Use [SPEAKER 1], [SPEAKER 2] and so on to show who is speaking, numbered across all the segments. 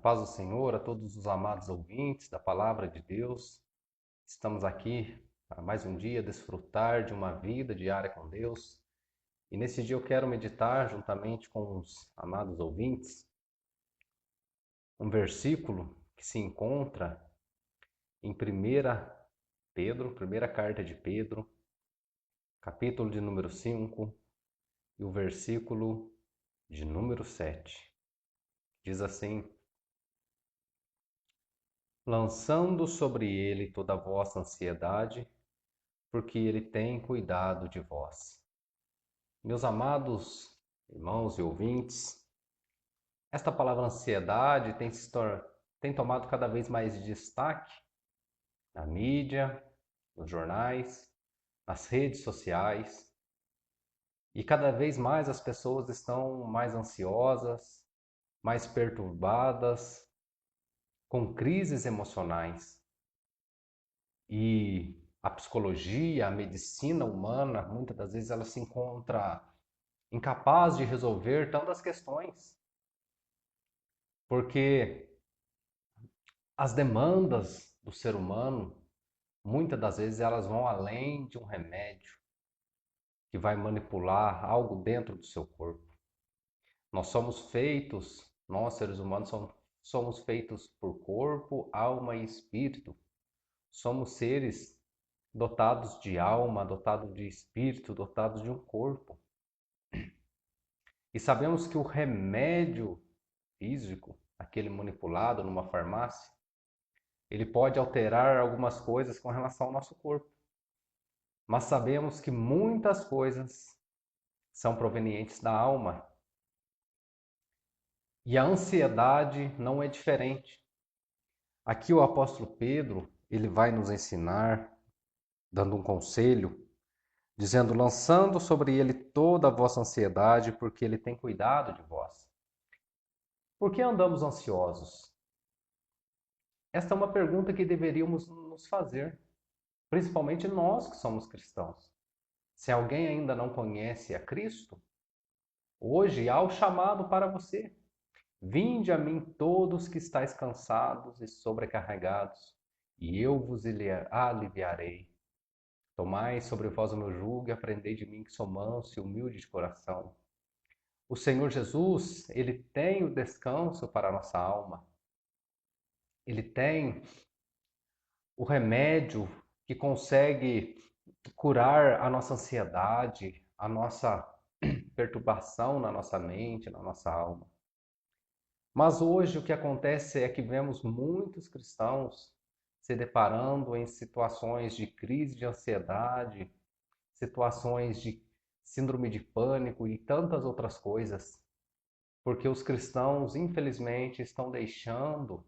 [SPEAKER 1] paz do Senhor a todos os amados ouvintes da Palavra de Deus. Estamos aqui para mais um dia desfrutar de uma vida diária com Deus. E nesse dia eu quero meditar juntamente com os amados ouvintes um versículo que se encontra em 1 Pedro, primeira carta de Pedro, capítulo de número 5 e o versículo de número 7. Diz assim: lançando sobre ele toda a vossa ansiedade, porque ele tem cuidado de vós. Meus amados irmãos e ouvintes, esta palavra ansiedade tem tomado cada vez mais destaque na mídia, nos jornais, nas redes sociais, e cada vez mais as pessoas estão mais ansiosas, mais perturbadas, com crises emocionais. E a psicologia, a medicina humana, muitas das vezes ela se encontra incapaz de resolver tantas questões, porque as demandas do ser humano, muitas das vezes elas vão além de um remédio que vai manipular algo dentro do seu corpo. Nós seres humanos somos feitos por corpo, alma e espírito. Somos seres dotados de alma, dotados de espírito, dotados de um corpo. E sabemos que o remédio físico, aquele manipulado numa farmácia, ele pode alterar algumas coisas com relação ao nosso corpo. Mas sabemos que muitas coisas são provenientes da alma. E a ansiedade não é diferente. Aqui o apóstolo Pedro, ele vai nos ensinar, dando um conselho, dizendo: lançando sobre ele toda a vossa ansiedade, porque ele tem cuidado de vós. Por que andamos ansiosos? Esta é uma pergunta que deveríamos nos fazer, principalmente nós que somos cristãos. Se alguém ainda não conhece a Cristo, hoje há o chamado para você. Vinde a mim todos que estáis cansados e sobrecarregados, e eu vos aliviarei. Tomai sobre vós o meu jugo e aprendei de mim que sou manso e humilde de coração. O Senhor Jesus, ele tem o descanso para a nossa alma. Ele tem o remédio que consegue curar a nossa ansiedade, a nossa perturbação na nossa mente, na nossa alma. Mas hoje o que acontece é que vemos muitos cristãos se deparando em situações de crise de ansiedade, situações de síndrome de pânico e tantas outras coisas, porque os cristãos, infelizmente, estão deixando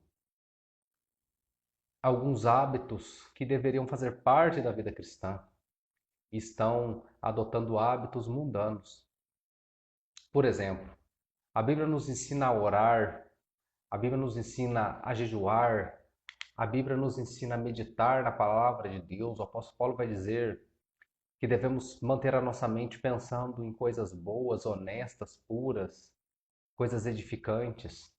[SPEAKER 1] alguns hábitos que deveriam fazer parte da vida cristã e estão adotando hábitos mundanos. Por exemplo, a Bíblia nos ensina a orar, a Bíblia nos ensina a jejuar, a Bíblia nos ensina a meditar na palavra de Deus. O apóstolo Paulo vai dizer que devemos manter a nossa mente pensando em coisas boas, honestas, puras, coisas edificantes.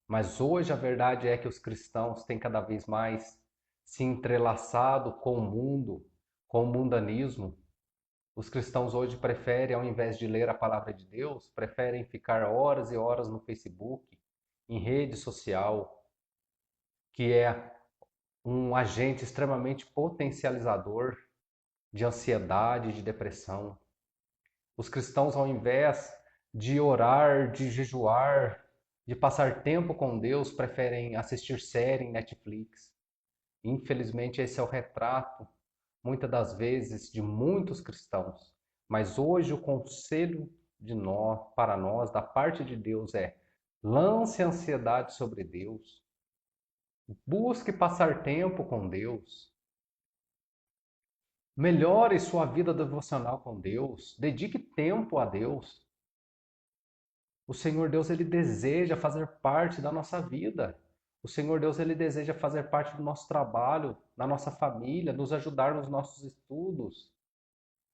[SPEAKER 1] Mas hoje a verdade é que os cristãos têm cada vez mais se entrelaçado com o mundo, com o mundanismo. Os cristãos hoje preferem, ao invés de ler a palavra de Deus, preferem ficar horas e horas no Facebook, em rede social, que é um agente extremamente potencializador de ansiedade e de depressão. Os cristãos, ao invés de orar, de jejuar, de passar tempo com Deus, preferem assistir série em Netflix. Infelizmente, esse é o retrato, muitas das vezes, de muitos cristãos. Mas hoje o conselho para nós, da parte de Deus, é: lance a ansiedade sobre Deus. Busque passar tempo com Deus. Melhore sua vida devocional com Deus. Dedique tempo a Deus. O Senhor Deus, ele deseja fazer parte da nossa vida. O Senhor Deus, ele deseja fazer parte do nosso trabalho, da nossa família, nos ajudar nos nossos estudos.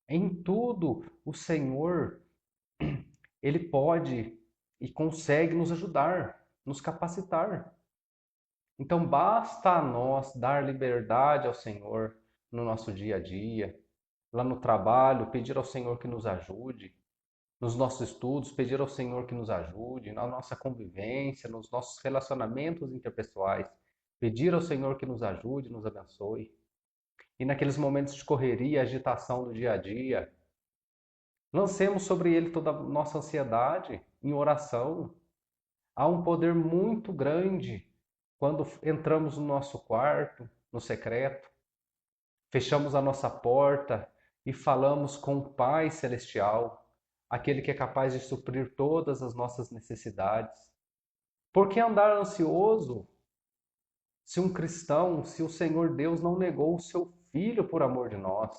[SPEAKER 1] Em tudo, o Senhor, ele pode e consegue nos ajudar. nos capacitar. Então, basta a nós dar liberdade ao Senhor no nosso dia a dia, lá no trabalho, pedir ao Senhor que nos ajude, nos nossos estudos, pedir ao Senhor que nos ajude, na nossa convivência, nos nossos relacionamentos interpessoais, pedir ao Senhor que nos ajude, nos abençoe. E naqueles momentos de correria, agitação do dia a dia, lancemos sobre Ele toda a nossa ansiedade em oração. Há um poder muito grande quando entramos no nosso quarto, no secreto, fechamos a nossa porta e falamos com o Pai Celestial, aquele que é capaz de suprir todas as nossas necessidades. Por que andar ansioso se um cristão, se o Senhor Deus não negou o seu Filho por amor de nós?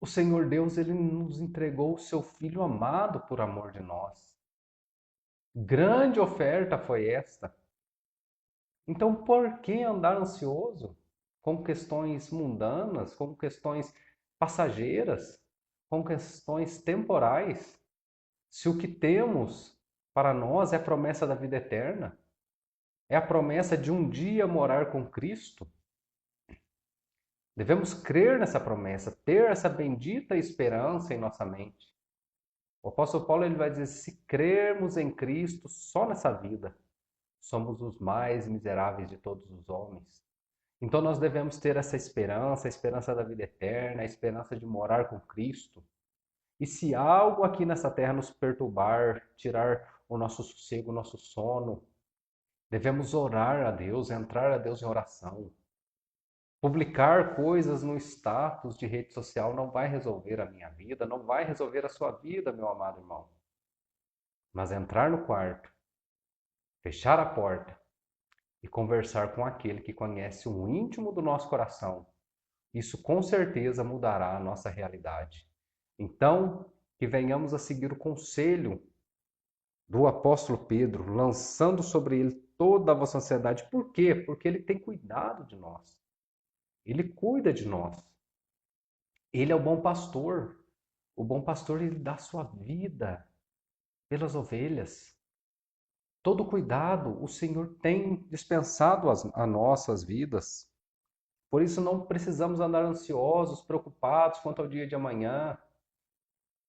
[SPEAKER 1] O Senhor Deus, ele nos entregou o seu Filho amado por amor de nós. Grande oferta foi esta. Então, por que andar ansioso com questões mundanas, com questões passageiras, com questões temporais, se o que temos para nós é a promessa da vida eterna? É a promessa de um dia morar com Cristo? Devemos crer nessa promessa, ter essa bendita esperança em nossa mente. O apóstolo Paulo ele vai dizer: se crermos em Cristo só nessa vida, somos os mais miseráveis de todos os homens. Então nós devemos ter essa esperança, a esperança da vida eterna, a esperança de morar com Cristo. E se algo aqui nessa terra nos perturbar, tirar o nosso sossego, o nosso sono, devemos orar a Deus, entrar a Deus em oração. Publicar coisas no status de rede social não vai resolver a minha vida, não vai resolver a sua vida, meu amado irmão. Mas entrar no quarto, fechar a porta e conversar com aquele que conhece o íntimo do nosso coração, isso com certeza mudará a nossa realidade. Então, que venhamos a seguir o conselho do apóstolo Pedro, lançando sobre ele toda a vossa ansiedade. Por quê? Porque ele tem cuidado de nós. Ele cuida de nós. Ele é o bom pastor. O bom pastor, ele dá sua vida pelas ovelhas. Todo cuidado o Senhor tem dispensado a nossas vidas. Por isso não precisamos andar ansiosos, preocupados quanto ao dia de amanhã,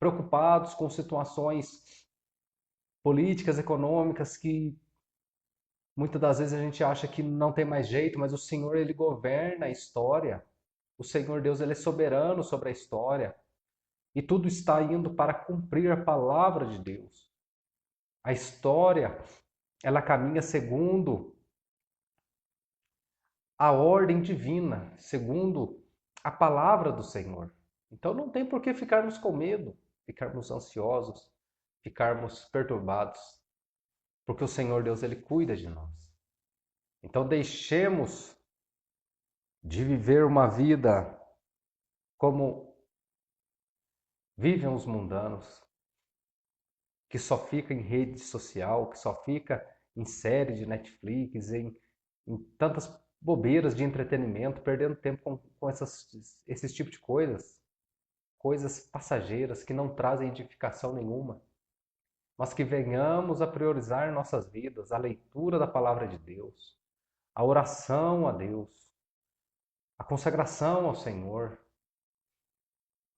[SPEAKER 1] preocupados com situações políticas, econômicas que muitas das vezes a gente acha que não tem mais jeito, mas o Senhor ele governa a história. O Senhor Deus ele é soberano sobre a história e tudo está indo para cumprir a palavra de Deus. A história ela caminha segundo a ordem divina, segundo a palavra do Senhor. Então não tem por que ficarmos com medo, ficarmos ansiosos, ficarmos perturbados, porque o Senhor Deus ele cuida de nós. Então deixemos de viver uma vida como vivem os mundanos, que só fica em rede social, que só fica em série de Netflix, em tantas bobeiras de entretenimento, perdendo tempo com esses tipos de coisas, coisas passageiras que não trazem edificação nenhuma, mas que venhamos a priorizar em nossas vidas a leitura da palavra de Deus, a oração a Deus, a consagração ao Senhor,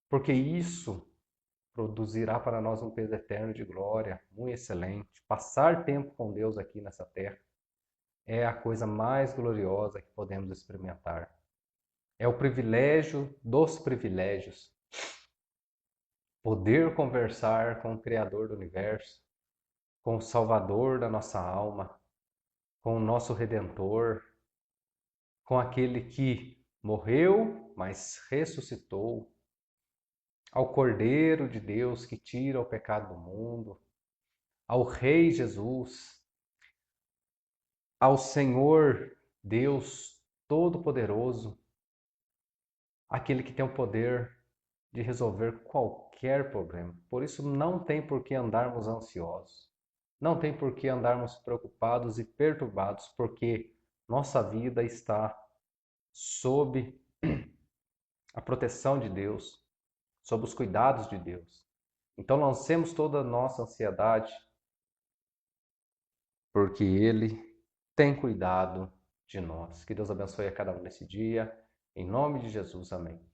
[SPEAKER 1] porque isso produzirá para nós um peso eterno de glória, muito excelente. Passar tempo com Deus aqui nessa terra é a coisa mais gloriosa que podemos experimentar. É o privilégio dos privilégios. Poder conversar com o Criador do Universo, com o Salvador da nossa alma, com o nosso Redentor, com aquele que morreu, mas ressuscitou, ao Cordeiro de Deus que tira o pecado do mundo, ao Rei Jesus, ao Senhor Deus Todo-Poderoso, aquele que tem o poder de resolver qualquer problema. Por isso não tem por que andarmos ansiosos, não tem por que andarmos preocupados e perturbados, porque nossa vida está sob a proteção de Deus, sob os cuidados de Deus. Então lancemos toda a nossa ansiedade porque Ele tem cuidado de nós. Que Deus abençoe a cada um nesse dia. Em nome de Jesus, amém.